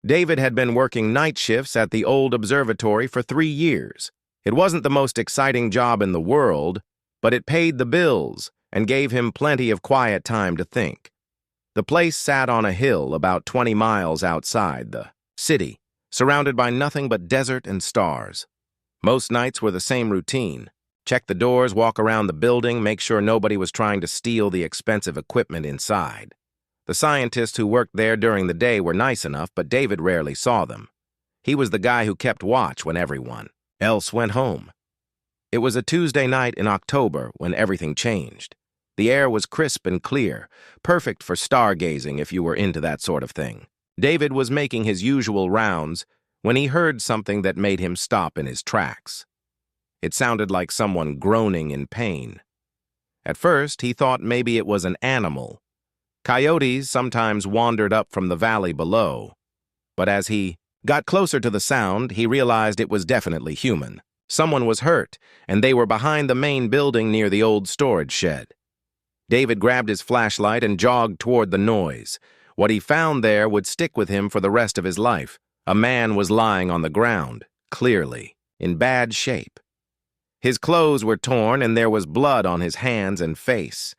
David had been working night shifts at the old observatory for 3 years. It wasn't the most exciting job in the world, but it paid the bills and gave him plenty of quiet time to think. The place sat on a hill about 20 miles outside the city, surrounded by nothing but desert and stars. Most nights were the same routine. Check the doors, walk around the building, make sure nobody was trying to steal the expensive equipment inside. The scientists who worked there during the day were nice enough, but David rarely saw them. He was the guy who kept watch when everyone else went home. It was a Tuesday night in October when everything changed. The air was crisp and clear, perfect for stargazing if you were into that sort of thing. David was making his usual rounds when he heard something that made him stop in his tracks. It sounded like someone groaning in pain. At first, he thought maybe it was an animal. Coyotes sometimes wandered up from the valley below, but as he got closer to the sound, he realized it was definitely human. Someone was hurt, and they were behind the main building near the old storage shed. David grabbed his flashlight and jogged toward the noise. What he found there would stick with him for the rest of his life. A man was lying on the ground, clearly, in bad shape. His clothes were torn and there was blood on his hands and face,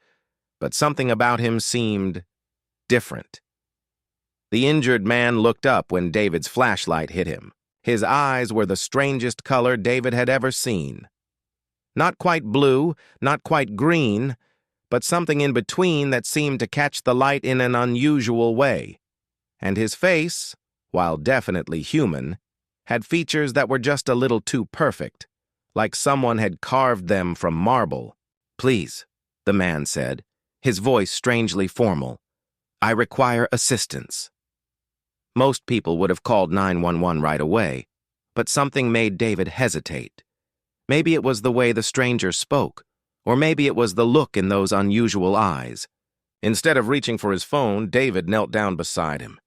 but something about him seemed different. The injured man looked up when David's flashlight hit him. His eyes were the strangest color David had ever seen. Not quite blue, not quite green, but something in between that seemed to catch the light in an unusual way. And his face, while definitely human, had features that were just a little too perfect, like someone had carved them from marble. "Please," the man said, his voice strangely formal. "I require assistance." Most people would have called 911 right away, but something made David hesitate. Maybe it was the way the stranger spoke, or maybe it was the look in those unusual eyes. Instead of reaching for his phone, David knelt down beside him.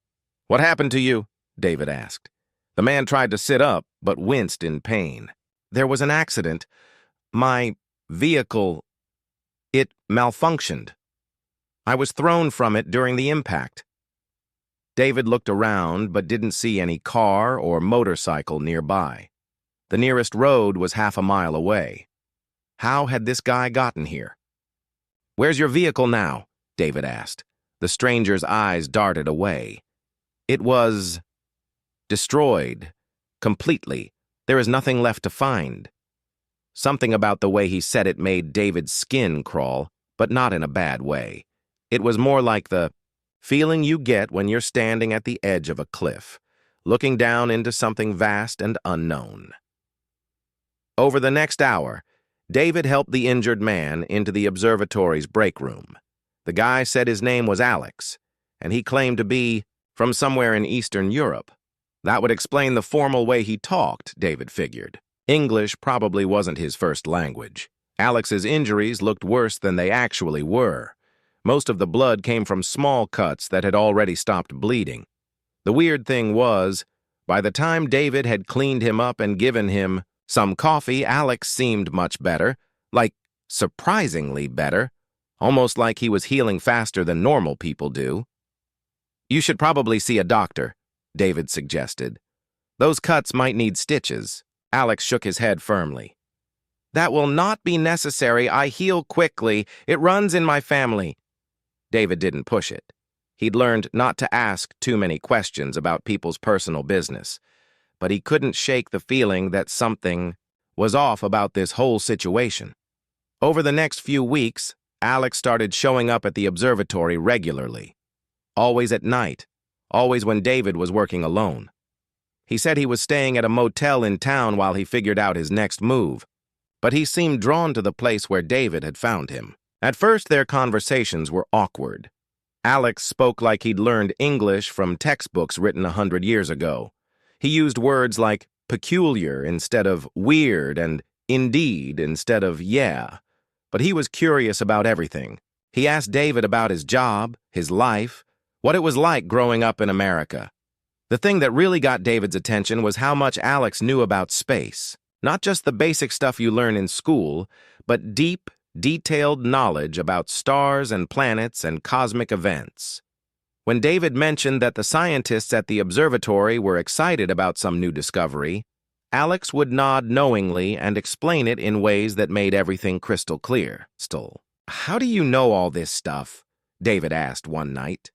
"What happened to you?" David asked. The man tried to sit up, but winced in pain. "There was an accident. My vehicle, it malfunctioned. I was thrown from it during the impact." David looked around but didn't see any car or motorcycle nearby. The nearest road was half a mile away. How had this guy gotten here? "Where's your vehicle now?" David asked. The stranger's eyes darted away. "It was destroyed. Completely. There is nothing left to find." Something about the way he said it made David's skin crawl, but not in a bad way. It was more like the feeling you get when you're standing at the edge of a cliff, looking down into something vast and unknown. Over the next hour, David helped the injured man into the observatory's break room. The guy said his name was Alex, and he claimed to be from somewhere in Eastern Europe. That would explain the formal way he talked, David figured. English probably wasn't his first language. Alex's injuries looked worse than they actually were. Most of the blood came from small cuts that had already stopped bleeding. The weird thing was, by the time David had cleaned him up and given him some coffee, Alex seemed much better, like surprisingly better, almost like he was healing faster than normal people do. "You should probably see a doctor," David suggested. "Those cuts might need stitches." Alex shook his head firmly. "That will not be necessary. I heal quickly. It runs in my family." David didn't push it. He'd learned not to ask too many questions about people's personal business, but he couldn't shake the feeling that something was off about this whole situation. Over the next few weeks, Alex started showing up at the observatory regularly. Always at night, always when David was working alone. He said he was staying at a motel in town while he figured out his next move, but he seemed drawn to the place where David had found him. At first, their conversations were awkward. Alex spoke like he'd learned English from textbooks written 100 years ago. He used words like peculiar instead of weird and indeed instead of yeah. But he was curious about everything. He asked David about his job, his life, what it was like growing up in America. The thing that really got David's attention was how much Alex knew about space. Not just the basic stuff you learn in school, but deep, detailed knowledge about stars and planets and cosmic events. When David mentioned that the scientists at the observatory were excited about some new discovery, Alex would nod knowingly and explain it in ways that made everything crystal clear. How do you know all this stuff? David asked one night.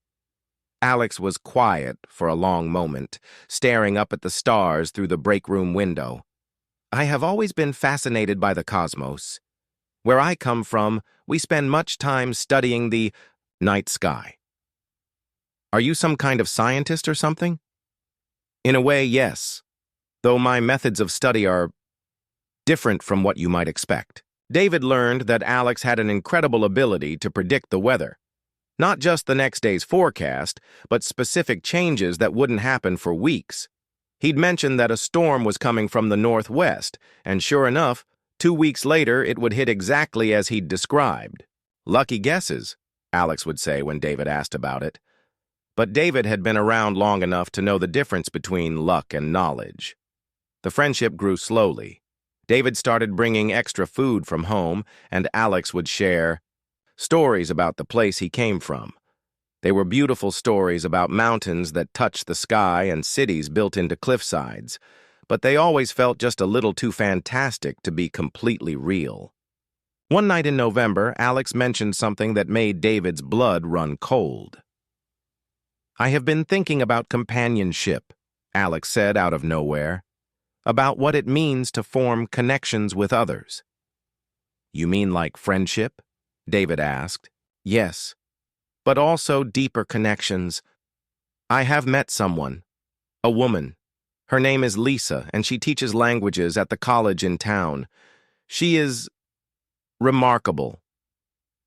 Alex was quiet for a long moment, staring up at the stars through the break room window. I have always been fascinated by the cosmos. Where I come from, we spend much time studying the night sky. Are you some kind of scientist or something? In a way, yes, though my methods of study are different from what you might expect. David learned that Alex had an incredible ability to predict the weather. Not just the next day's forecast, but specific changes that wouldn't happen for weeks. He'd mentioned that a storm was coming from the northwest, and sure enough, 2 weeks later it would hit exactly as he'd described. Lucky guesses, Alex would say when David asked about it. But David had been around long enough to know the difference between luck and knowledge. The friendship grew slowly. David started bringing extra food from home, and Alex would share stories about the place he came from. They were beautiful stories about mountains that touched the sky and cities built into cliffsides, but they always felt just a little too fantastic to be completely real. One night in November, Alex mentioned something that made David's blood run cold. I have been thinking about companionship, Alex said out of nowhere, about what it means to form connections with others. You mean like friendship? David asked. Yes, but also deeper connections. I have met someone, a woman. Her name is Lisa, and she teaches languages at the college in town. She is remarkable.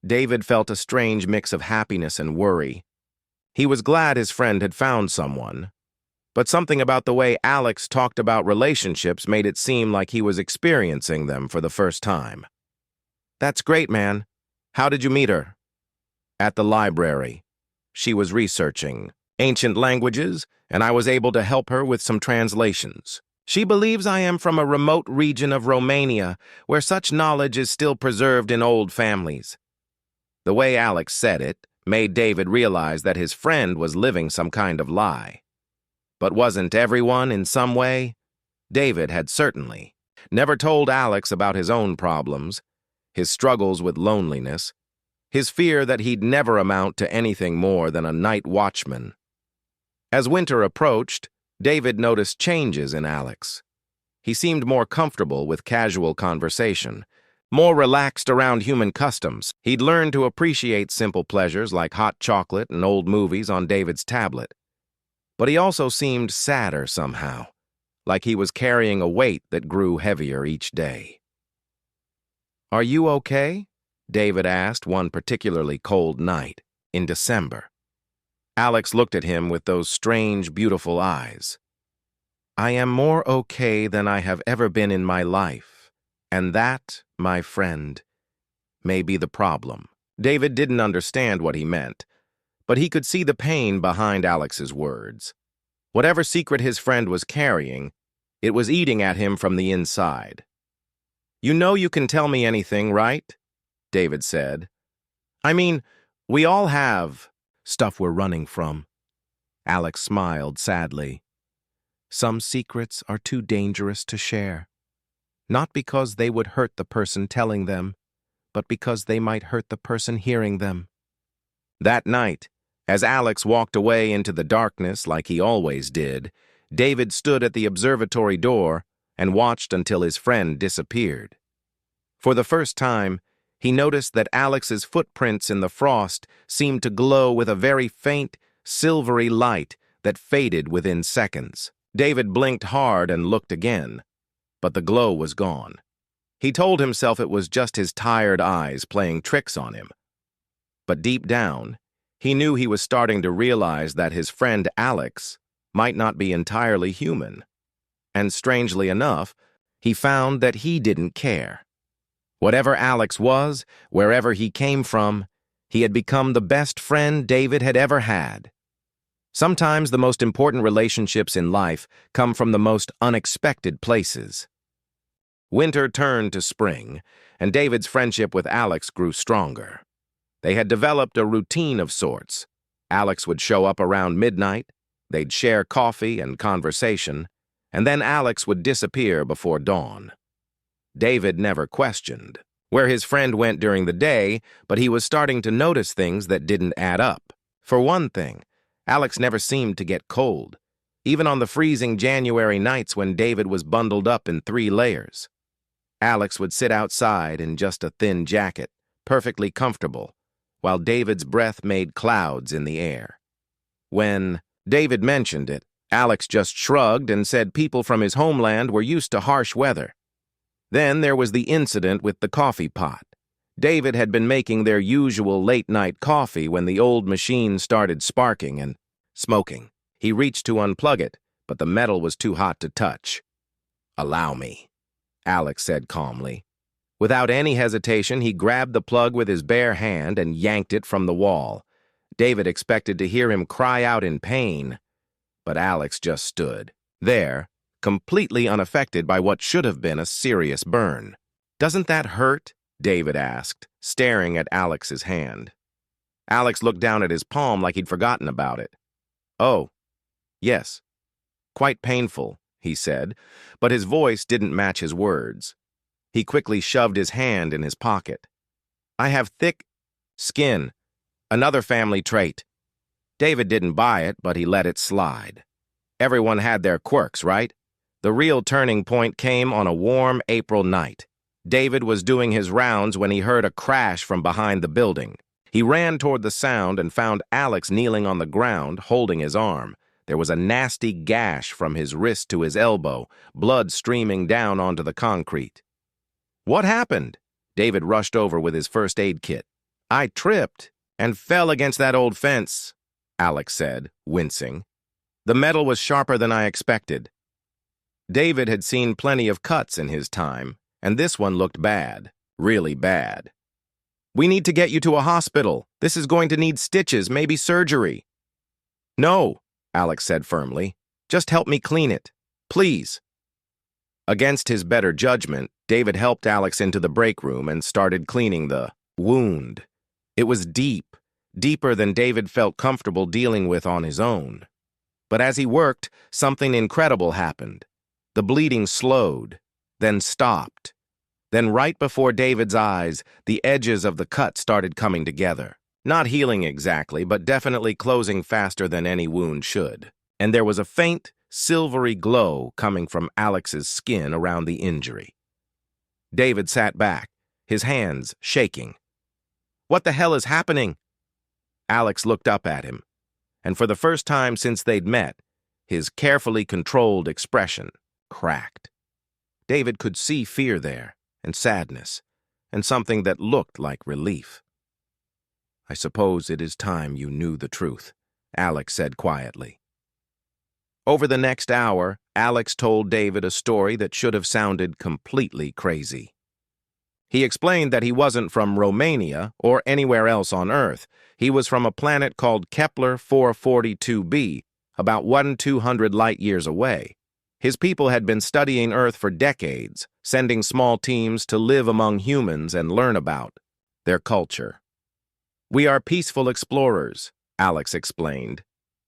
David felt a strange mix of happiness and worry. He was glad his friend had found someone, but something about the way Alex talked about relationships made it seem like he was experiencing them for the first time. That's great, man. How did you meet her? At the library. She was researching ancient languages, and I was able to help her with some translations. She believes I am from a remote region of Romania, where such knowledge is still preserved in old families. The way Alex said it made David realize that his friend was living some kind of lie. But wasn't everyone in some way? David had certainly never told Alex about his own problems, his struggles with loneliness, his fear that he'd never amount to anything more than a night watchman. As winter approached, David noticed changes in Alex. He seemed more comfortable with casual conversation, more relaxed around human customs. He'd learned to appreciate simple pleasures like hot chocolate and old movies on David's tablet. But he also seemed sadder somehow, like he was carrying a weight that grew heavier each day. Are you okay? David asked one particularly cold night in December. Alex looked at him with those strange, beautiful eyes. I am more okay than I have ever been in my life, and that, my friend, may be the problem. David didn't understand what he meant, but he could see the pain behind Alex's words. Whatever secret his friend was carrying, it was eating at him from the inside. You know you can tell me anything, right? David said. I mean, we all have stuff we're running from. Alex smiled sadly. Some secrets are too dangerous to share. Not because they would hurt the person telling them, but because they might hurt the person hearing them. That night, as Alex walked away into the darkness like he always did, David stood at the observatory door and watched until his friend disappeared. For the first time, he noticed that Alex's footprints in the frost seemed to glow with a very faint, silvery light that faded within seconds. David blinked hard and looked again, but the glow was gone. He told himself it was just his tired eyes playing tricks on him. But deep down, he knew he was starting to realize that his friend Alex might not be entirely human. And strangely enough, he found that he didn't care. Whatever Alex was, wherever he came from, he had become the best friend David had ever had. Sometimes the most important relationships in life come from the most unexpected places. Winter turned to spring, and David's friendship with Alex grew stronger. They had developed a routine of sorts, Alex would show up around midnight, they'd share coffee and conversation, and then Alex would disappear before dawn. David never questioned where his friend went during the day, but he was starting to notice things that didn't add up. For one thing, Alex never seemed to get cold, even on the freezing January nights when David was bundled up in 3 layers. Alex would sit outside in just a thin jacket, perfectly comfortable, while David's breath made clouds in the air. When David mentioned it, Alex just shrugged and said people from his homeland were used to harsh weather. Then there was the incident with the coffee pot. David had been making their usual late-night coffee when the old machine started sparking and smoking. He reached to unplug it, but the metal was too hot to touch. "Allow me," Alex said calmly. Without any hesitation, he grabbed the plug with his bare hand and yanked it from the wall. David expected to hear him cry out in pain, but Alex just stood there, completely unaffected by what should have been a serious burn. "Doesn't that hurt?" David asked, staring at Alex's hand. Alex looked down at his palm like he'd forgotten about it. "Oh, yes. Quite painful," he said, but his voice didn't match his words. He quickly shoved his hand in his pocket. "I have thick skin, another family trait." David didn't buy it, but he let it slide. Everyone had their quirks, right? The real turning point came on a warm April night. David was doing his rounds when he heard a crash from behind the building. He ran toward the sound and found Alex kneeling on the ground, holding his arm. There was a nasty gash from his wrist to his elbow, blood streaming down onto the concrete. "What happened?" David rushed over with his first aid kit. "I tripped and fell against that old fence," Alex said, wincing. "The metal was sharper than I expected." David had seen plenty of cuts in his time, and this one looked bad, really bad. "We need to get you to a hospital. This is going to need stitches, maybe surgery." "No," Alex said firmly. "Just help me clean it. Please." Against his better judgment, David helped Alex into the break room and started cleaning the wound. It was deep, deeper than David felt comfortable dealing with on his own. But as he worked, something incredible happened. The bleeding slowed, then stopped. Then right before David's eyes, the edges of the cut started coming together. Not healing exactly, but definitely closing faster than any wound should. And there was a faint, silvery glow coming from Alex's skin around the injury. David sat back, his hands shaking. "What the hell is happening?" Alex looked up at him, and for the first time since they'd met, his carefully controlled expression cracked. David could see fear there, and sadness, and something that looked like relief. "I suppose it is time you knew the truth," Alex said quietly. Over the next hour, Alex told David a story that should have sounded completely crazy. He explained that he wasn't from Romania or anywhere else on Earth. He was from a planet called Kepler 442b, about 1,200 light-years away. His people had been studying Earth for decades, sending small teams to live among humans and learn about their culture. "We are peaceful explorers," Alex explained.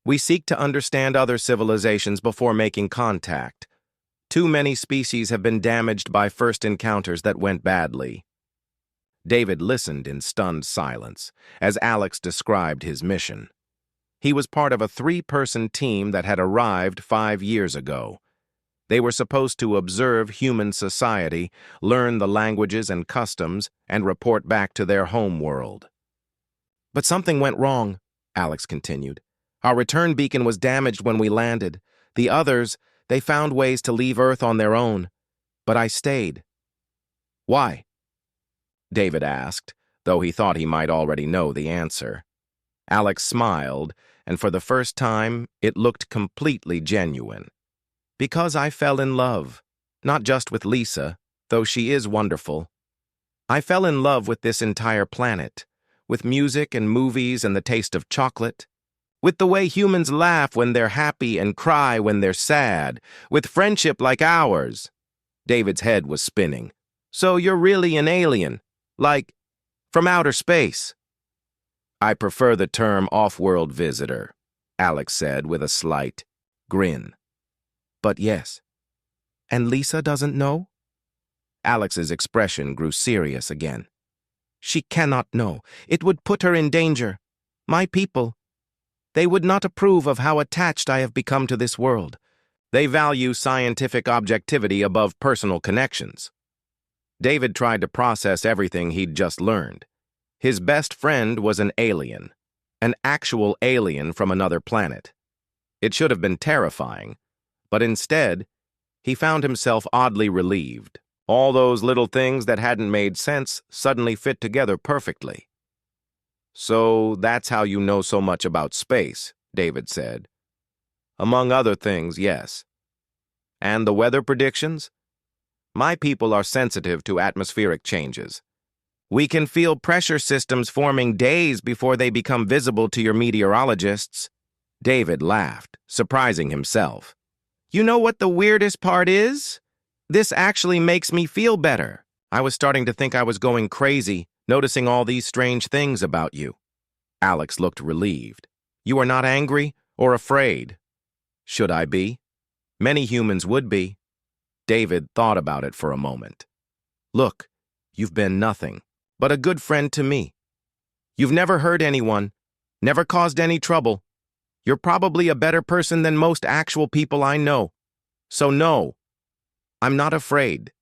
"We seek to understand other civilizations before making contact. Too many species have been damaged by first encounters that went badly." David listened in stunned silence as Alex described his mission. He was part of a 3-person team that had arrived 5 years ago. They were supposed to observe human society, learn the languages and customs, and report back to their home world. "But something went wrong," Alex continued. "Our return beacon was damaged when we landed. The others, they found ways to leave Earth on their own. But I stayed." "Why?" David asked, though he thought he might already know the answer. Alex smiled, and for the first time, it looked completely genuine. "Because I fell in love, not just with Lisa, though she is wonderful. I fell in love with this entire planet, with music and movies and the taste of chocolate, with the way humans laugh when they're happy and cry when they're sad, with friendship like ours." David's head was spinning. "So you're really an alien, like from outer space?" I prefer the term off-world visitor, Alex said with a slight grin. But yes. And Lisa doesn't know? Alex's expression grew serious again. She cannot know. It would put her in danger. My people, they would not approve of how attached I have become to this world. They value scientific objectivity above personal connections. David tried to process everything he'd just learned. His best friend was an actual alien from another planet. It should have been terrifying, but instead, he found himself oddly relieved. All those little things that hadn't made sense suddenly fit together perfectly. So that's how you know so much about space, David said. Among other things, yes. And the weather predictions? My people are sensitive to atmospheric changes. We can feel pressure systems forming days before they become visible to your meteorologists. David laughed, surprising himself. You know what the weirdest part is? This actually makes me feel better. I was starting to think I was going crazy, noticing all these strange things about you. Alex looked relieved. You are not angry or afraid. Should I be? Many humans would be. David thought about it for a moment. Look, you've been nothing but a good friend to me. You've never hurt anyone, never caused any trouble. You're probably a better person than most actual people I know. So no, I'm not afraid.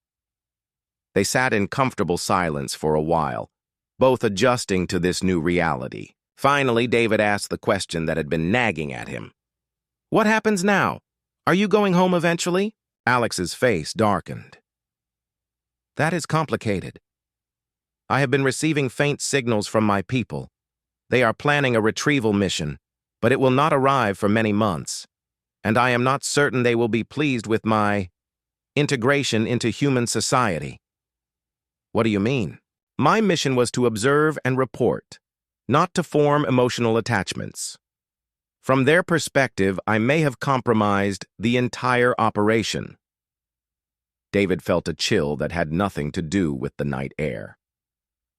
They sat in comfortable silence for a while, both adjusting to this new reality. Finally, David asked the question that had been nagging at him. What happens now? Are you going home eventually? Alex's face darkened. That is complicated. I have been receiving faint signals from my people. They are planning a retrieval mission, but it will not arrive for many months, and I am not certain they will be pleased with my integration into human society. What do you mean? My mission was to observe and report, not to form emotional attachments. From their perspective, I may have compromised the entire operation. David felt a chill that had nothing to do with the night air.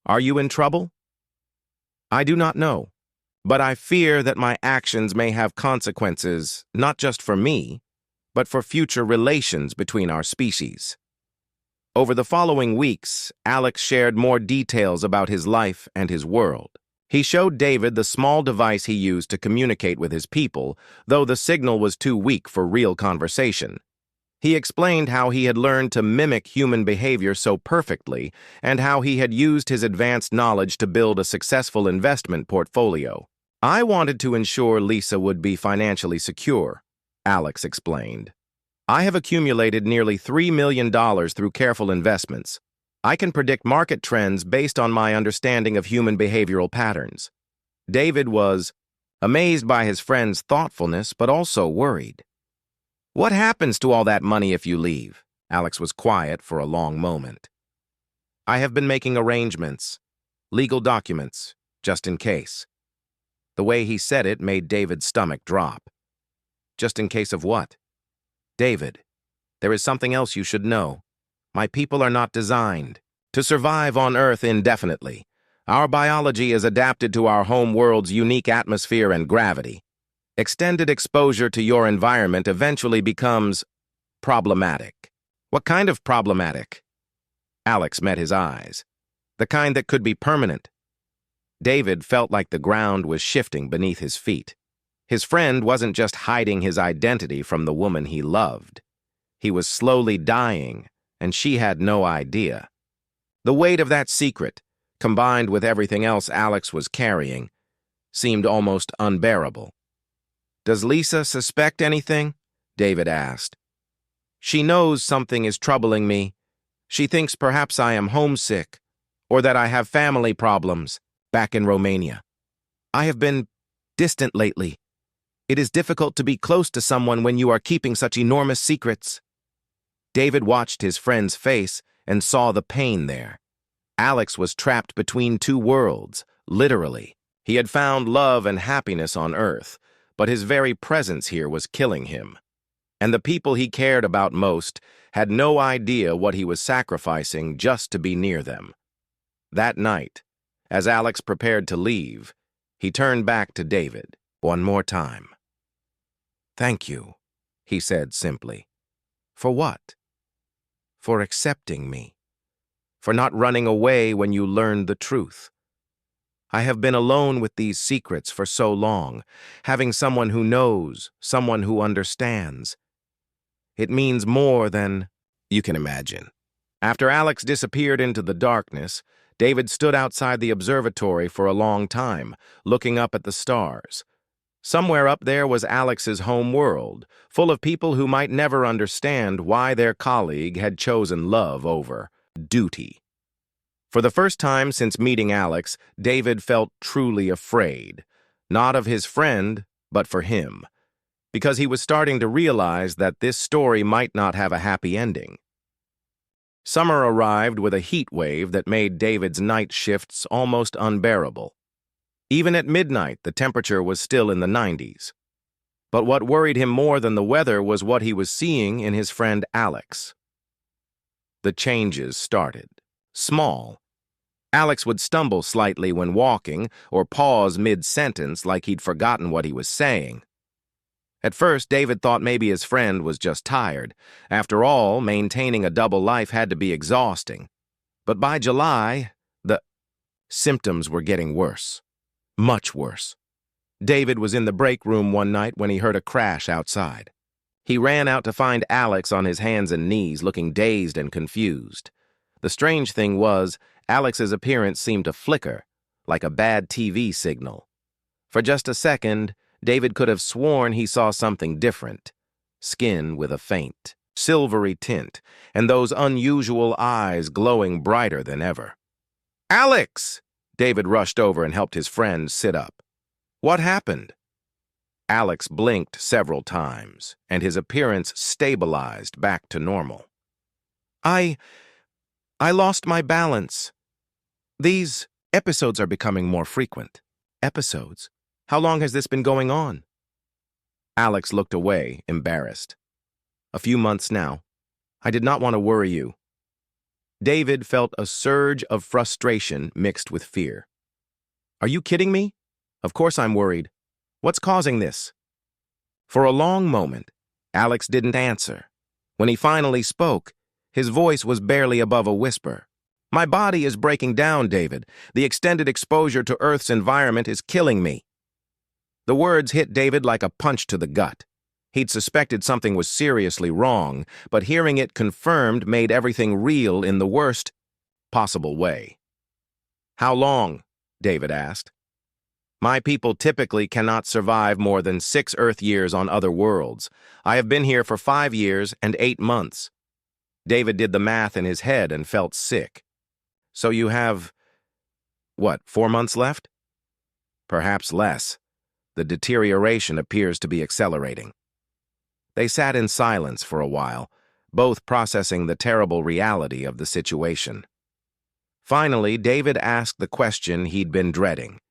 Are you in trouble? I do not know, but I fear that my actions may have consequences, not just for me, but for future relations between our species. Over the following weeks, Alex shared more details about his life and his world. He showed David the small device he used to communicate with his people, though the signal was too weak for real conversation. He explained how he had learned to mimic human behavior so perfectly and how he had used his advanced knowledge to build a successful investment portfolio. I wanted to ensure Lisa would be financially secure, Alex explained. I have accumulated nearly $3 million through careful investments. I can predict market trends based on my understanding of human behavioral patterns. David was amazed by his friend's thoughtfulness, but also worried. What happens to all that money if you leave? Alex was quiet for a long moment. I have been making arrangements, legal documents, just in case. The way he said it made David's stomach drop. Just in case of what? David, there is something else you should know. My people are not designed to survive on Earth indefinitely. Our biology is adapted to our home world's unique atmosphere and gravity. Extended exposure to your environment eventually becomes problematic. What kind of problematic? Alex met his eyes. The kind that could be permanent. David felt like the ground was shifting beneath his feet. His friend wasn't just hiding his identity from the woman he loved. He was slowly dying, and she had no idea. The weight of that secret, combined with everything else Alex was carrying, seemed almost unbearable. Does Lisa suspect anything? David asked. She knows something is troubling me. She thinks perhaps I am homesick, or that I have family problems back in Romania. I have been distant lately. It is difficult to be close to someone when you are keeping such enormous secrets. David watched his friend's face and saw the pain there. Alex was trapped between two worlds, literally. He had found love and happiness on Earth, but his very presence here was killing him. And the people he cared about most had no idea what he was sacrificing just to be near them. That night, as Alex prepared to leave, He turned back to David one more time. "Thank you," he said simply. "For what?" "For accepting me. For not running away when you learned the truth. I have been alone with these secrets for so long, having someone who knows, someone who understands. It means more than you can imagine." After Alex disappeared into the darkness, David stood outside the observatory for a long time, looking up at the stars. Somewhere up there was Alex's home world, full of people who might never understand why their colleague had chosen love over duty. For the first time since meeting Alex, David felt truly afraid, not of his friend, but for him, because he was starting to realize that this story might not have a happy ending. Summer arrived with a heat wave that made David's night shifts almost unbearable. Even at midnight, the temperature was still in the 90s. But what worried him more than the weather was what he was seeing in his friend Alex. The changes started. Small. Alex would stumble slightly when walking or pause mid-sentence like he'd forgotten what he was saying. At first, David thought maybe his friend was just tired. After all, maintaining a double life had to be exhausting. But by July, the symptoms were getting worse. Much worse. David was in the break room one night when he heard a crash outside. He ran out to find Alex on his hands and knees, looking dazed and confused. The strange thing was, Alex's appearance seemed to flicker, like a bad TV signal. For just a second, David could have sworn he saw something different. Skin with a faint, silvery tint, and those unusual eyes glowing brighter than ever. "Alex!" David rushed over and helped his friend sit up. "What happened?" Alex blinked several times, and his appearance stabilized back to normal. I lost my balance. These episodes are becoming more frequent." "Episodes? How long has this been going on?" Alex looked away, embarrassed. "A few months now. I did not want to worry you." David felt a surge of frustration mixed with fear. "Are you kidding me? Of course I'm worried. What's causing this?" For a long moment, Alex didn't answer. When he finally spoke, his voice was barely above a whisper. "My body is breaking down, David. The extended exposure to Earth's environment is killing me." The words hit David like a punch to the gut. He'd suspected something was seriously wrong, but hearing it confirmed made everything real in the worst possible way. "How long?" David asked. "My people typically cannot survive more than 6 Earth years on other worlds. I have been here for 5 years and 8 months. David did the math in his head and felt sick. "So you have, 4 months left?" "Perhaps less. The deterioration appears to be accelerating." They sat in silence for a while, both processing the terrible reality of the situation. Finally, David asked the question he'd been dreading.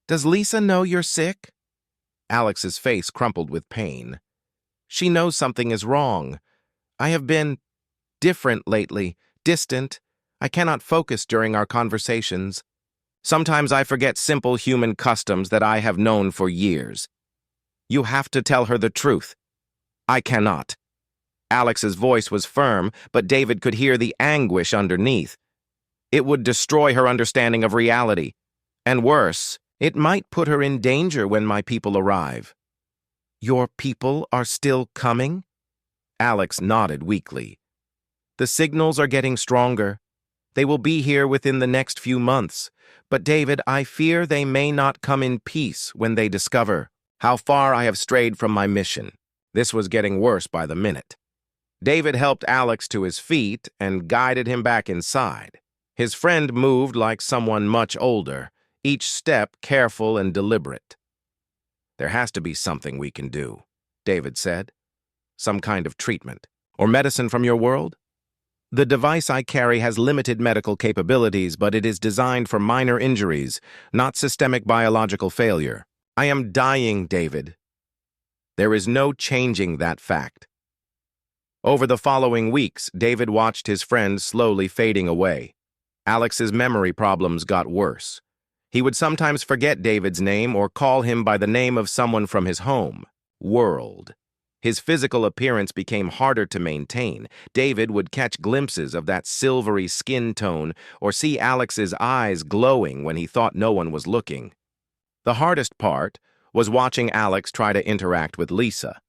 "Does Lisa know you're sick?" Alex's face crumpled with pain. "She knows something is wrong. I have been different lately, distant. I cannot focus during our conversations. Sometimes I forget simple human customs that I have known for years. You have to tell her the truth." "I cannot." Alex's voice was firm, but David could hear the anguish underneath. "It would destroy her understanding of reality. And worse, it might put her in danger when my people arrive." "Your people are still coming?" Alex nodded weakly. "The signals are getting stronger. They will be here within the next few months. But David, I fear they may not come in peace when they discover how far I have strayed from my mission." This was getting worse by the minute. David helped Alex to his feet and guided him back inside. His friend moved like someone much older, each step careful and deliberate. "There has to be something we can do," David said. "Some kind of treatment. Or medicine from your world?" "The device I carry has limited medical capabilities, but it is designed for minor injuries, not systemic biological failure. I am dying, David. There is no changing that fact." Over the following weeks, David watched his friend slowly fading away. Alex's memory problems got worse. He would sometimes forget David's name or call him by the name of someone from his home, world. His physical appearance became harder to maintain. David would catch glimpses of that silvery skin tone or see Alex's eyes glowing when he thought no one was looking. The hardest part was watching Alex try to interact with Lisa.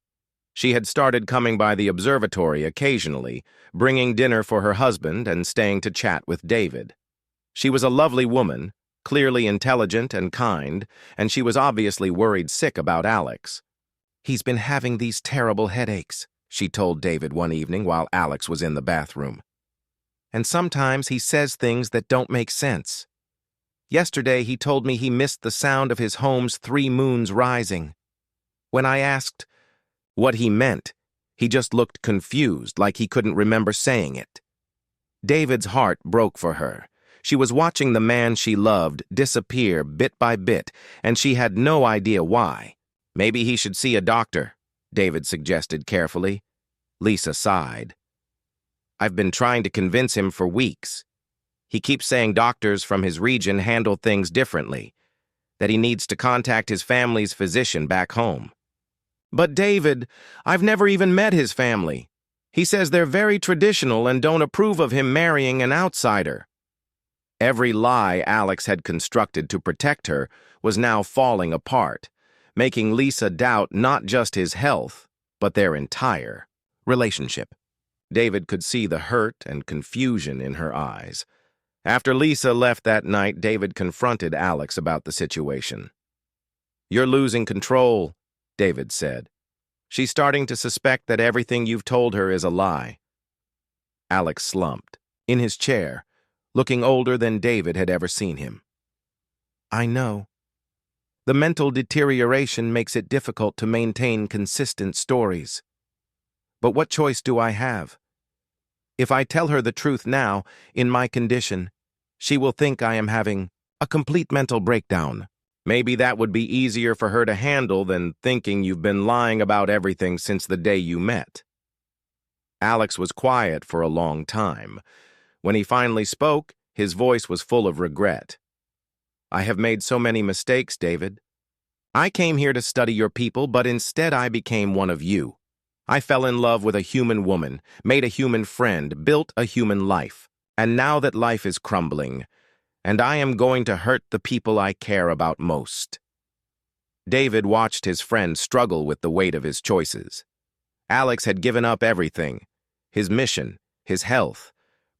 She had started coming by the observatory occasionally, bringing dinner for her husband and staying to chat with David. She was a lovely woman, clearly intelligent and kind, and she was obviously worried sick about Alex. "He's been having these terrible headaches," she told David one evening while Alex was in the bathroom. "And sometimes he says things that don't make sense. Yesterday he told me he missed the sound of his home's 3 moons rising. When I asked what he meant, he just looked confused, like he couldn't remember saying it." David's heart broke for her. She was watching the man she loved disappear bit by bit, and she had no idea why. "Maybe he should see a doctor," David suggested carefully. Lisa sighed. "I've been trying to convince him for weeks. He keeps saying doctors from his region handle things differently, that he needs to contact his family's physician back home." "But David, I've never even met his family. He says they're very traditional and don't approve of him marrying an outsider." Every lie Alex had constructed to protect her was now falling apart, making Lisa doubt not just his health, but their entire relationship. David could see the hurt and confusion in her eyes. After Lisa left that night, David confronted Alex about the situation. "You're losing control," David said. "She's starting to suspect that everything you've told her is a lie." Alex slumped, in his chair, looking older than David had ever seen him. "I know. The mental deterioration makes it difficult to maintain consistent stories. But what choice do I have? If I tell her the truth now, in my condition, she will think I am having a complete mental breakdown. Maybe that would be easier for her to handle than thinking you've been lying about everything since the day you met." Alex was quiet for a long time. When he finally spoke, his voice was full of regret. "I have made so many mistakes, David. I came here to study your people, but instead I became one of you. I fell in love with a human woman, made a human friend, built a human life. And now that life is crumbling, and I am going to hurt the people I care about most." David watched his friend struggle with the weight of his choices. Alex had given up everything: his mission, his health,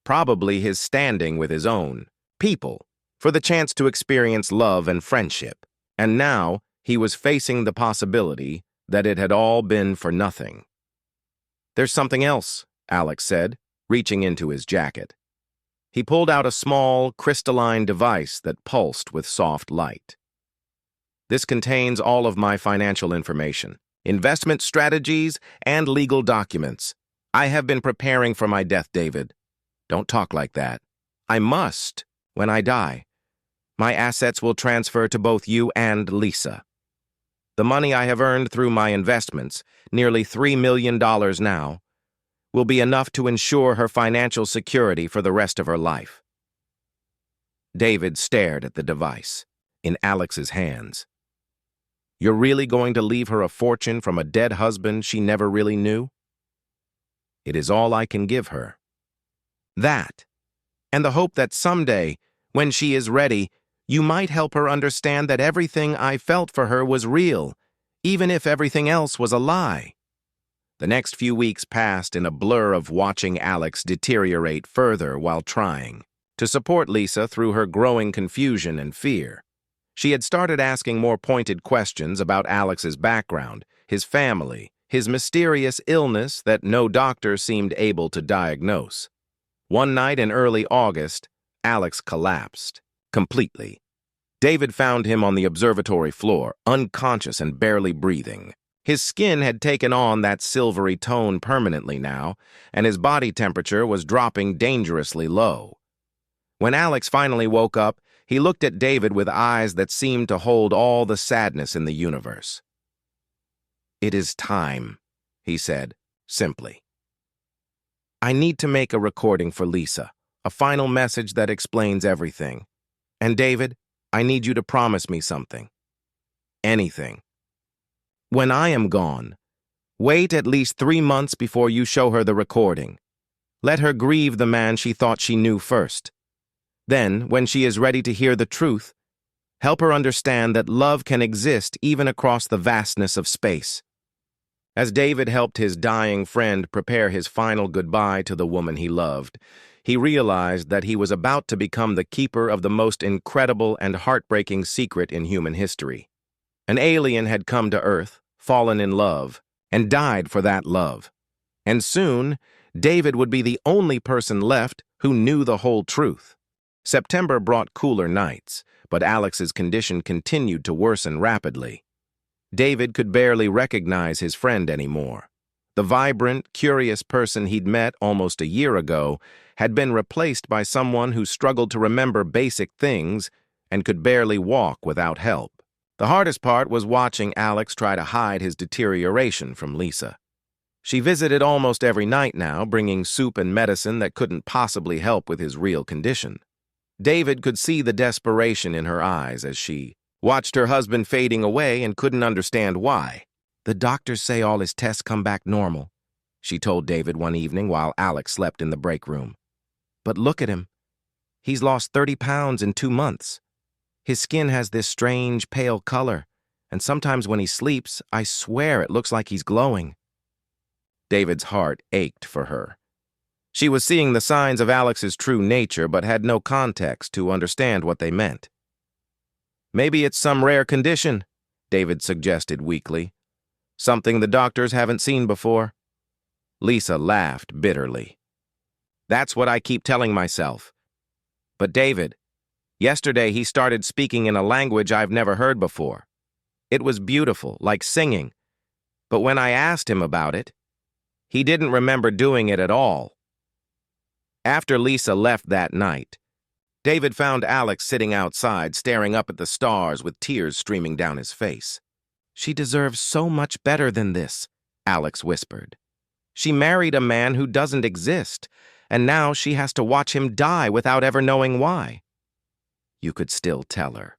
probably his standing with his own people, for the chance to experience love and friendship. And now he was facing the possibility that it had all been for nothing. "There's something else," Alex said, reaching into his jacket. He pulled out a small, crystalline device that pulsed with soft light. "This contains all of my financial information, investment strategies, and legal documents. I have been preparing for my death, David. Don't talk like that. I must, when I die. My assets will transfer to both you and Lisa. The money I have earned through my investments, nearly $3 million now, will be enough to ensure her financial security for the rest of her life." David stared at the device, in Alex's hands. "You're really going to leave her a fortune from a dead husband she never really knew?" "It is all I can give her. That, and the hope that someday, when she is ready, you might help her understand that everything I felt for her was real, even if everything else was a lie." The next few weeks passed in a blur of watching Alex deteriorate further while trying to support Lisa through her growing confusion and fear. She had started asking more pointed questions about Alex's background, his family, his mysterious illness that no doctor seemed able to diagnose. One night in early August, Alex collapsed completely. David found him on the observatory floor, unconscious and barely breathing. His skin had taken on that silvery tone permanently now, and his body temperature was dropping dangerously low. When Alex finally woke up, he looked at David with eyes that seemed to hold all the sadness in the universe. "It is time," he said, simply. "I need to make a recording for Lisa, a final message that explains everything. And David, I need you to promise me something. Anything. When I am gone, wait at least 3 months before you show her the recording. Let her grieve the man she thought she knew first. Then, when she is ready to hear the truth, help her understand that love can exist even across the vastness of space. As David helped his dying friend prepare his final goodbye to the woman he loved, he realized that he was about to become the keeper of the most incredible and heartbreaking secret in human history. An alien had come to Earth, fallen in love, and died for that love. And soon, David would be the only person left who knew the whole truth. September brought cooler nights, but Alex's condition continued to worsen rapidly. David could barely recognize his friend anymore. The vibrant, curious person he'd met almost a year ago had been replaced by someone who struggled to remember basic things and could barely walk without help. The hardest part was watching Alex try to hide his deterioration from Lisa. She visited almost every night now, bringing soup and medicine that couldn't possibly help with his real condition. David could see the desperation in her eyes as she watched her husband fading away and couldn't understand why. "The doctors say all his tests come back normal," she told David one evening while Alex slept in the break room. "But look at him. He's lost 30 pounds in 2 months. His skin has this strange, pale color, and sometimes when he sleeps, I swear it looks like he's glowing." David's heart ached for her. She was seeing the signs of Alex's true nature but had no context to understand what they meant. "Maybe it's some rare condition," David suggested weakly. "Something the doctors haven't seen before." Lisa laughed bitterly. "That's what I keep telling myself. But David, yesterday he started speaking in a language I've never heard before. It was beautiful, like singing. But when I asked him about it, he didn't remember doing it at all." After Lisa left that night, David found Alex sitting outside, staring up at the stars with tears streaming down his face. "She deserves so much better than this," Alex whispered. "She married a man who doesn't exist, and now she has to watch him die without ever knowing why." "You could still tell her,"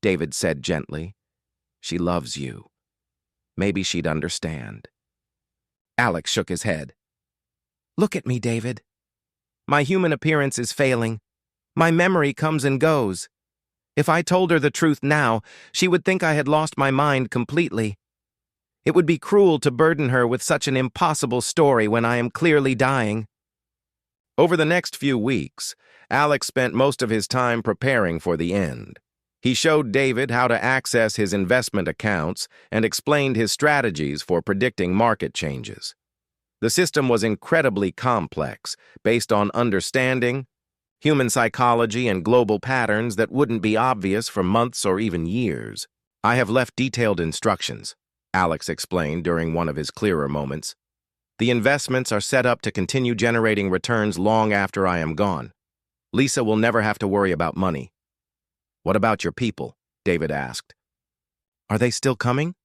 David said gently. "She loves you. Maybe she'd understand." Alex shook his head. "Look at me, David. My human appearance is failing. My memory comes and goes. If I told her the truth now, she would think I had lost my mind completely. It would be cruel to burden her with such an impossible story when I am clearly dying." Over the next few weeks, Alex spent most of his time preparing for the end. He showed David how to access his investment accounts and explained his strategies for predicting market changes. The system was incredibly complex, based on understanding, human psychology, and global patterns that wouldn't be obvious for months or even years. "I have left detailed instructions," Alex explained during one of his clearer moments. "The investments are set up to continue generating returns long after I am gone. Lisa will never have to worry about money." "What about your people?" David asked. "Are they still coming?"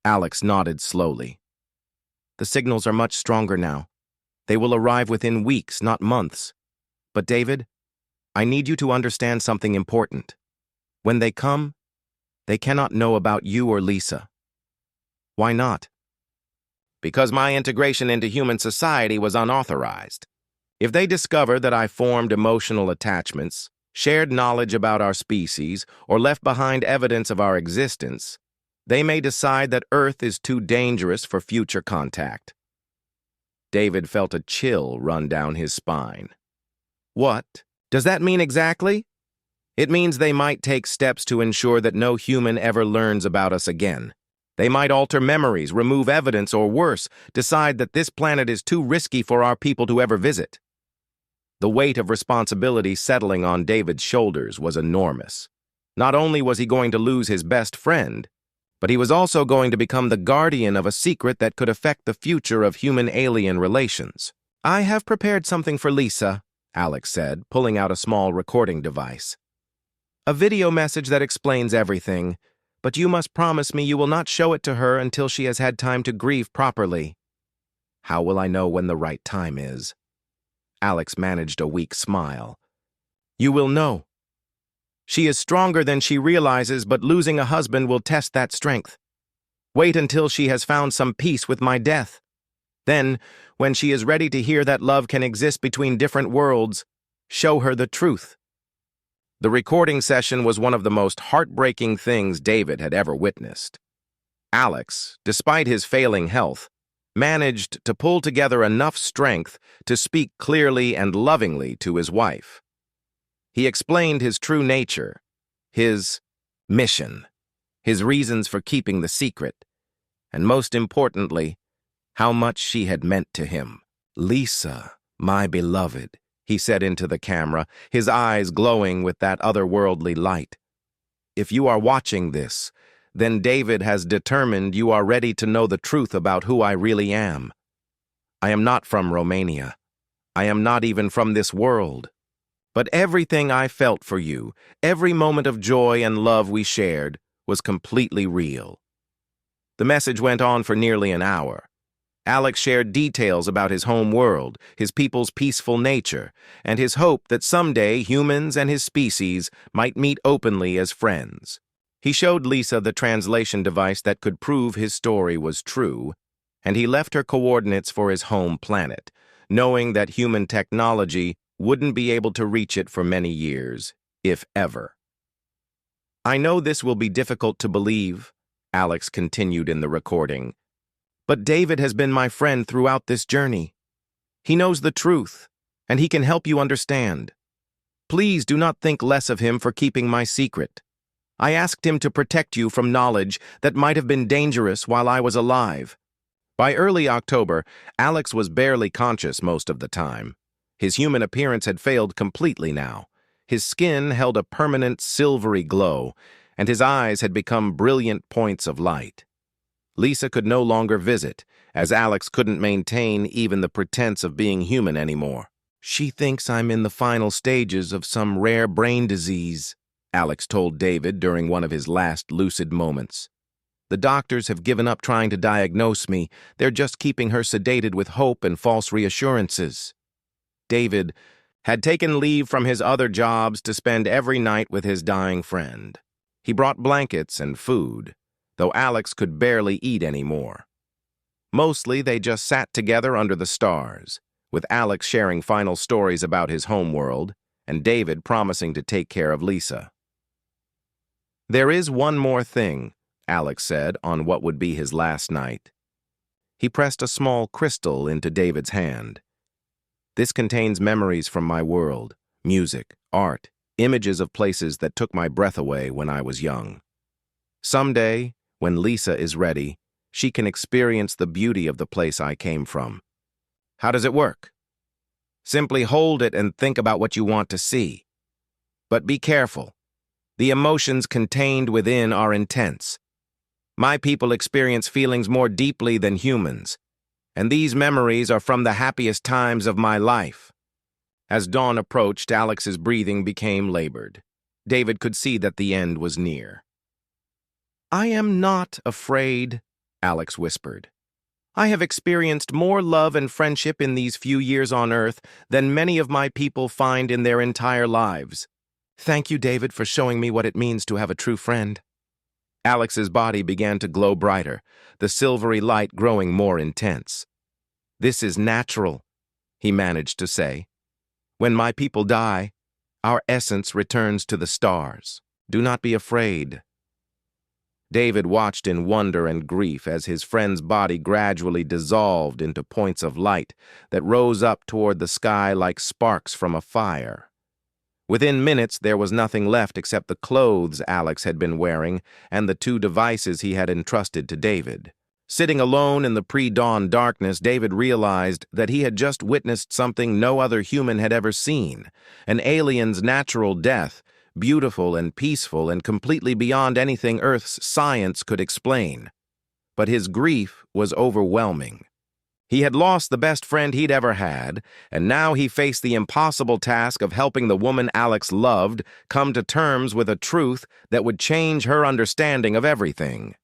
Alex nodded slowly. "The signals are much stronger now. They will arrive within weeks, not months. But David, I need you to understand something important. When they come, they cannot know about you or Lisa." "Why not?" "Because my integration into human society was unauthorized. If they discover that I formed emotional attachments, shared knowledge about our species, or left behind evidence of our existence, they may decide that Earth is too dangerous for future contact." David felt a chill run down his spine. "What does that mean exactly?" "It means they might take steps to ensure that no human ever learns about us again. They might alter memories, remove evidence, or worse, decide that this planet is too risky for our people to ever visit." The weight of responsibility settling on David's shoulders was enormous. Not only was he going to lose his best friend, but he was also going to become the guardian of a secret that could affect the future of human-alien relations. "I have prepared something for Lisa," Alex said, pulling out a small recording device. "A video message that explains everything, but you must promise me you will not show it to her until she has had time to grieve properly." "How will I know when the right time is?" Alex managed a weak smile. "You will know. She is stronger than she realizes, but losing a husband will test that strength. Wait until she has found some peace with my death. Then, when she is ready to hear that love can exist between different worlds, show her the truth." The recording session was one of the most heartbreaking things David had ever witnessed. Alex, despite his failing health, managed to pull together enough strength to speak clearly and lovingly to his wife. He explained his true nature, his mission, his reasons for keeping the secret, and most importantly, how much she had meant to him. "Lisa, my beloved," he said into the camera, his eyes glowing with that otherworldly light. "If you are watching this, then David has determined you are ready to know the truth about who I really am. I am not from Romania. I am not even from this world. But everything I felt for you, every moment of joy and love we shared, was completely real." The message went on for nearly an hour. Alex shared details about his home world, his people's peaceful nature, and his hope that someday humans and his species might meet openly as friends. He showed Lisa the translation device that could prove his story was true, and he left her coordinates for his home planet, knowing that human technology wouldn't be able to reach it for many years, if ever. "I know this will be difficult to believe," Alex continued in the recording, "but David has been my friend throughout this journey. He knows the truth, and he can help you understand. Please do not think less of him for keeping my secret. I asked him to protect you from knowledge that might have been dangerous while I was alive." By early October, Alex was barely conscious most of the time. His human appearance had failed completely now. His skin held a permanent silvery glow, and his eyes had become brilliant points of light. Lisa could no longer visit, as Alex couldn't maintain even the pretense of being human anymore. "She thinks I'm in the final stages of some rare brain disease," Alex told David during one of his last lucid moments. "The doctors have given up trying to diagnose me. They're just keeping her sedated with hope and false reassurances." David had taken leave from his other jobs to spend every night with his dying friend. He brought blankets and food, though Alex could barely eat anymore. Mostly they just sat together under the stars, with Alex sharing final stories about his homeworld and David promising to take care of Lisa. "There is one more thing," Alex said on what would be his last night. He pressed a small crystal into David's hand. "This contains memories from my world, music, art, images of places that took my breath away when I was young. Someday, when Lisa is ready, she can experience the beauty of the place I came from." "How does it work?" "Simply hold it and think about what you want to see. But be careful. The emotions contained within are intense. My people experience feelings more deeply than humans, and these memories are from the happiest times of my life." As dawn approached, Alex's breathing became labored. David could see that the end was near. "I am not afraid," Alex whispered. "I have experienced more love and friendship in these few years on Earth than many of my people find in their entire lives. Thank you, David, for showing me what it means to have a true friend." Alex's body began to glow brighter, the silvery light growing more intense. "This is natural," he managed to say. "When my people die, our essence returns to the stars. Do not be afraid." David watched in wonder and grief as his friend's body gradually dissolved into points of light that rose up toward the sky like sparks from a fire. Within minutes, there was nothing left except the clothes Alex had been wearing and the two devices he had entrusted to David. Sitting alone in the pre-dawn darkness, David realized that he had just witnessed something no other human had ever seen, an alien's natural death, beautiful and peaceful and completely beyond anything Earth's science could explain. But his grief was overwhelming. He had lost the best friend he'd ever had, and now he faced the impossible task of helping the woman Alex loved come to terms with a truth that would change her understanding of everything.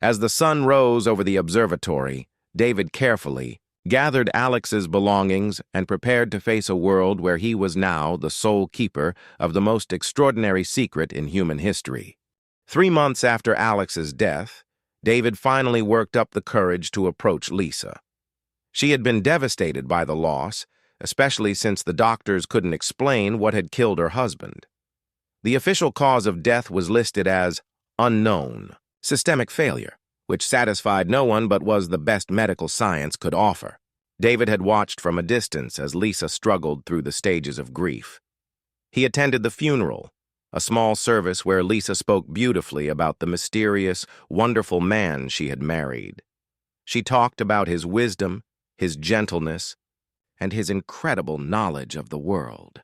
As the sun rose over the observatory, David carefully, gathered Alex's belongings, and prepared to face a world where he was now the sole keeper of the most extraordinary secret in human history. 3 months after Alex's death, David finally worked up the courage to approach Lisa. She had been devastated by the loss, especially since the doctors couldn't explain what had killed her husband. The official cause of death was listed as unknown, systemic failure, which satisfied no one but was the best medical science could offer. David had watched from a distance as Lisa struggled through the stages of grief. He attended the funeral, a small service where Lisa spoke beautifully about the mysterious, wonderful man she had married. She talked about his wisdom, his gentleness, and his incredible knowledge of the world.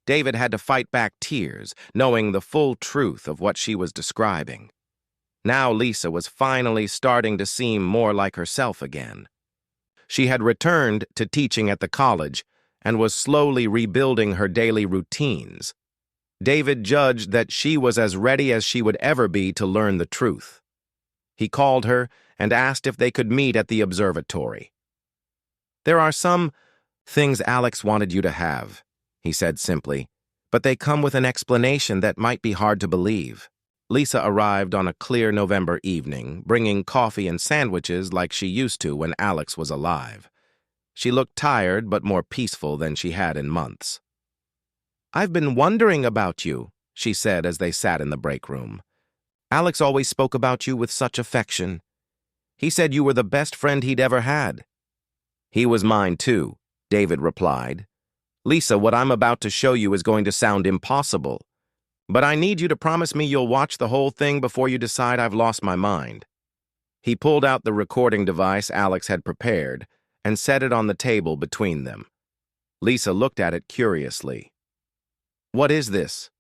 David had to fight back tears, knowing the full truth of what she was describing. Now Lisa was finally starting to seem more like herself again. She had returned to teaching at the college and was slowly rebuilding her daily routines. David judged that she was as ready as she would ever be to learn the truth. He called her and asked if they could meet at the observatory. "There are some things Alex wanted you to have," he said simply, "but they come with an explanation that might be hard to believe." Lisa arrived on a clear November evening, bringing coffee and sandwiches like she used to when Alex was alive. She looked tired but more peaceful than she had in months. "I've been wondering about you," she said as they sat in the break room. "Alex always spoke about you with such affection. He said you were the best friend he'd ever had." "He was mine too," David replied. "Lisa, what I'm about to show you is going to sound impossible, but I need you to promise me you'll watch the whole thing before you decide I've lost my mind." He pulled out the recording device Alex had prepared and set it on the table between them. Lisa looked at it curiously. "What is this?"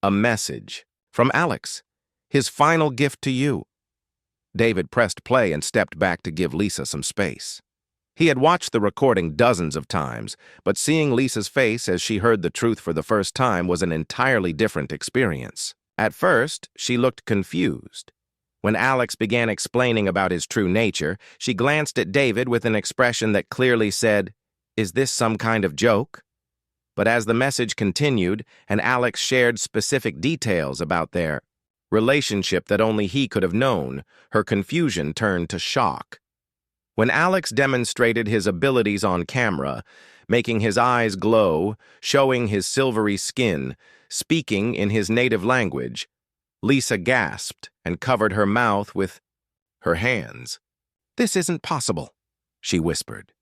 "A message from Alex, his final gift to you." David pressed play and stepped back to give Lisa some space. He had watched the recording dozens of times, but seeing Lisa's face as she heard the truth for the first time was an entirely different experience. At first, she looked confused. When Alex began explaining about his true nature, she glanced at David with an expression that clearly said, "Is this some kind of joke?" But as the message continued and Alex shared specific details about their relationship that only he could have known, her confusion turned to shock. When Alex demonstrated his abilities on camera, making his eyes glow, showing his silvery skin, speaking in his native language, Lisa gasped and covered her mouth with her hands. "This isn't possible," she whispered.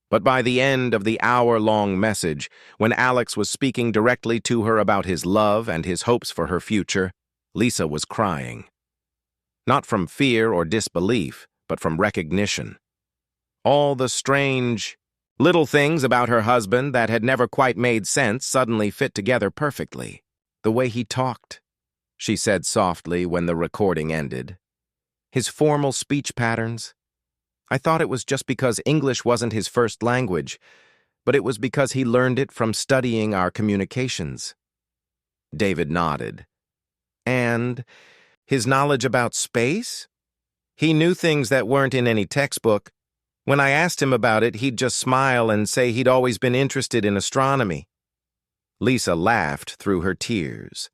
But by the end of the hour-long message, when Alex was speaking directly to her about his love and his hopes for her future, Lisa was crying. Not from fear or disbelief, but from recognition. All the strange, little things about her husband that had never quite made sense suddenly fit together perfectly. "The way he talked," she said softly when the recording ended. "His formal speech patterns. I thought it was just because English wasn't his first language, but it was because he learned it from studying our communications." David nodded. "And his knowledge about space? He knew things that weren't in any textbook. When I asked him about it, he'd just smile and say he'd always been interested in astronomy." Lisa laughed through her tears.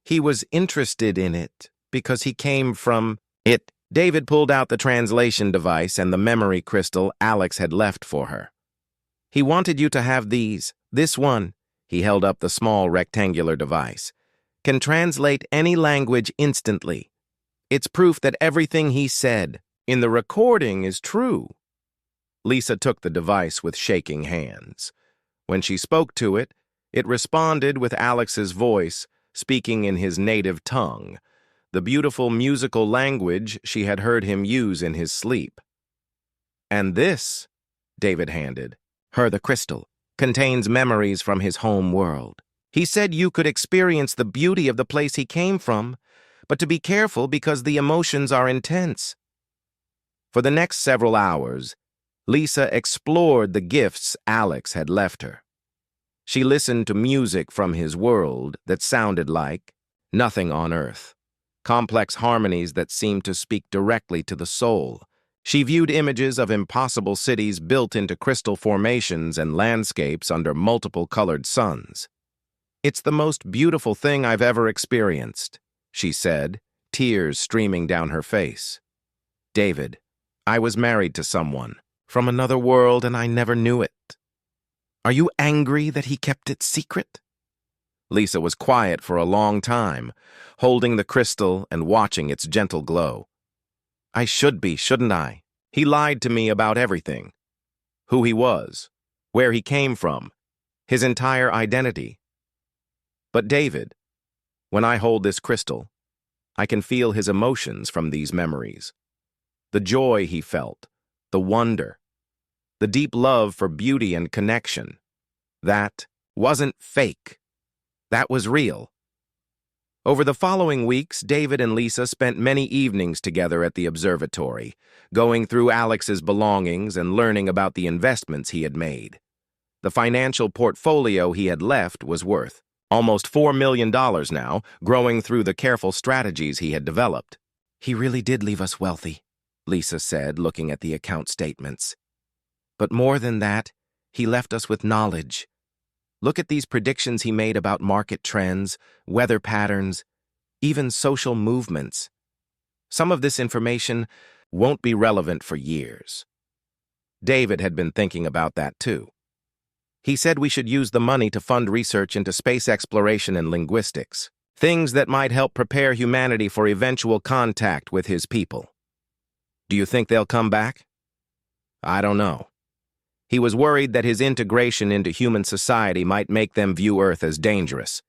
"He was interested in it because he came from it." David pulled out the translation device and the memory crystal Alex had left for her. "He wanted you to have these. This one," he held up the small rectangular device, "can translate any language instantly. It's proof that everything he said in the recording is true." Lisa took the device with shaking hands. When she spoke to it, it responded with Alex's voice, speaking in his native tongue, the beautiful musical language she had heard him use in his sleep. "And this," David handed her the crystal, "contains memories from his home world. He said you could experience the beauty of the place he came from, but to be careful because the emotions are intense." For the next several hours, Lisa explored the gifts Alex had left her. She listened to music from his world that sounded like nothing on earth, complex harmonies that seemed to speak directly to the soul, She viewed images of impossible cities built into crystal formations and landscapes under multiple colored suns. "It's the most beautiful thing I've ever experienced," she said, tears streaming down her face. "David, I was married to someone from another world and I never knew it. Are you angry that he kept it secret?" Lisa was quiet for a long time, holding the crystal and watching its gentle glow. "I should be, shouldn't I? He lied to me about everything. Who he was, where he came from, his entire identity. But David, when I hold this crystal, I can feel his emotions from these memories. The joy he felt, the wonder, the deep love for beauty and connection. That wasn't fake. That was real." Over the following weeks, David and Lisa spent many evenings together at the observatory, going through Alex's belongings and learning about the investments he had made. The financial portfolio he had left was worth almost $4 million now, growing through the careful strategies he had developed. "He really did leave us wealthy," Lisa said, looking at the account statements. "But more than that, he left us with knowledge. Look at these predictions he made about market trends, weather patterns, even social movements. Some of this information won't be relevant for years." David had been thinking about that too. He said we should use the money to fund research into space exploration and linguistics, things that might help prepare humanity for eventual contact with his people. "Do you think they'll come back?" "I don't know." He was worried that his integration into human society might make them view Earth as dangerous.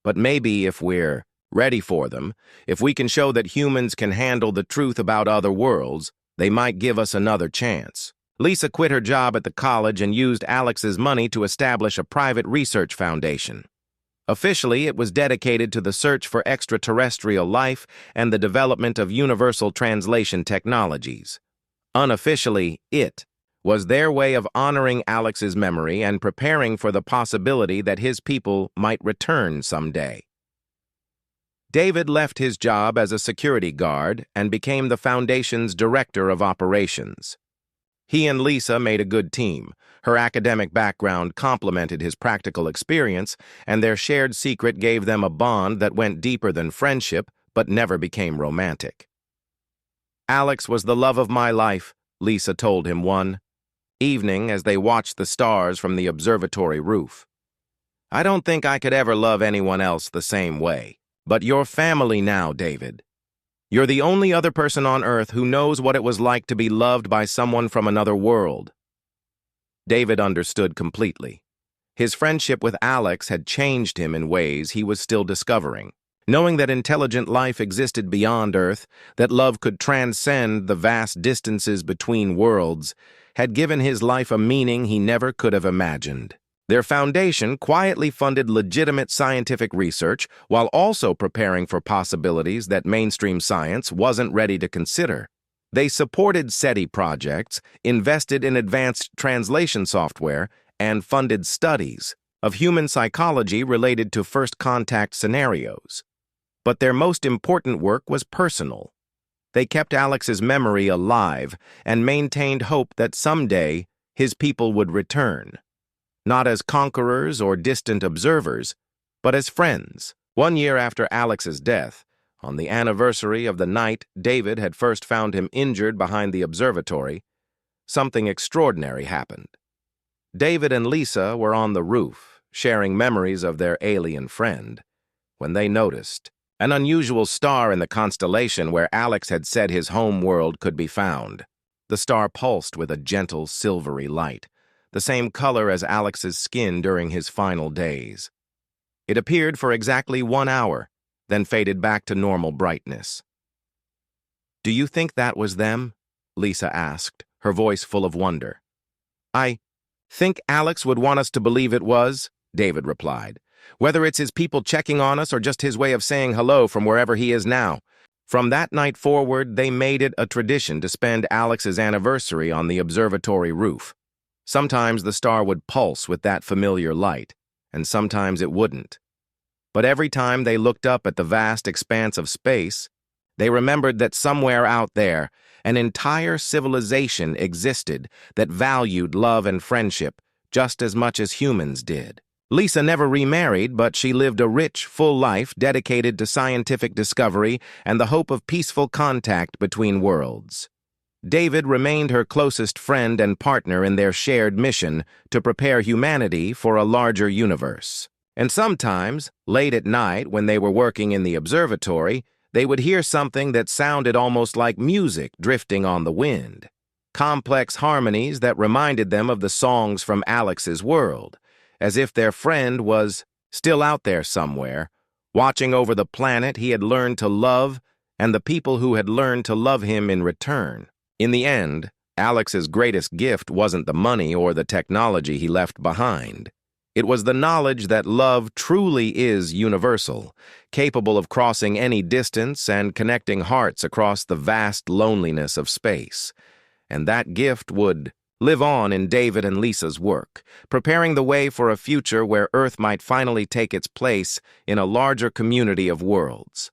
"But maybe if we're ready for them, if we can show that humans can handle the truth about other worlds, they might give us another chance." Lisa quit her job at the college and used Alex's money to establish a private research foundation. Officially, it was dedicated to the search for extraterrestrial life and the development of universal translation technologies. Unofficially, it was their way of honoring Alex's memory and preparing for the possibility that his people might return someday. David left his job as a security guard and became the foundation's director of operations. He and Lisa made a good team. Her academic background complemented his practical experience, and their shared secret gave them a bond that went deeper than friendship but never became romantic. "Alex was the love of my life," Lisa told him one evening as they watched the stars from the observatory roof. "I don't think I could ever love anyone else the same way. But you're family now, David. You're the only other person on Earth who knows what it was like to be loved by someone from another world." David understood completely. His friendship with Alex had changed him in ways he was still discovering. Knowing that intelligent life existed beyond Earth, that love could transcend the vast distances between worlds, had given his life a meaning he never could have imagined. Their foundation quietly funded legitimate scientific research while also preparing for possibilities that mainstream science wasn't ready to consider. They supported SETI projects, invested in advanced translation software, and funded studies of human psychology related to first contact scenarios. But their most important work was personal. They kept Alex's memory alive and maintained hope that someday his people would return. Not as conquerors or distant observers, but as friends. 1 year after Alex's death, on the anniversary of the night David had first found him injured behind the observatory, something extraordinary happened. David and Lisa were on the roof, sharing memories of their alien friend, when they noticed an unusual star in the constellation where Alex had said his home world could be found. The star pulsed with a gentle, silvery light, the same color as Alex's skin during his final days. It appeared for exactly 1 hour, then faded back to normal brightness. "Do you think that was them?" Lisa asked, her voice full of wonder. "I think Alex would want us to believe it was," David replied. "Whether it's his people checking on us or just his way of saying hello from wherever he is now." From that night forward, they made it a tradition to spend Alex's anniversary on the observatory roof. Sometimes the star would pulse with that familiar light, and sometimes it wouldn't. But every time they looked up at the vast expanse of space, They remembered that somewhere out there, an entire civilization existed that valued love and friendship just as much as humans did. Lisa never remarried, but she lived a rich, full life dedicated to scientific discovery and the hope of peaceful contact between worlds. David remained her closest friend and partner in their shared mission to prepare humanity for a larger universe. And sometimes, late at night when they were working in the observatory, they would hear something that sounded almost like music drifting on the wind. Complex harmonies that reminded them of the songs from Alex's world, as if their friend was still out there somewhere, watching over the planet he had learned to love and the people who had learned to love him in return. In the end, Alex's greatest gift wasn't the money or the technology he left behind. It was the knowledge that love truly is universal, capable of crossing any distance and connecting hearts across the vast loneliness of space. And that gift would live on in David and Lisa's work, preparing the way for a future where Earth might finally take its place in a larger community of worlds.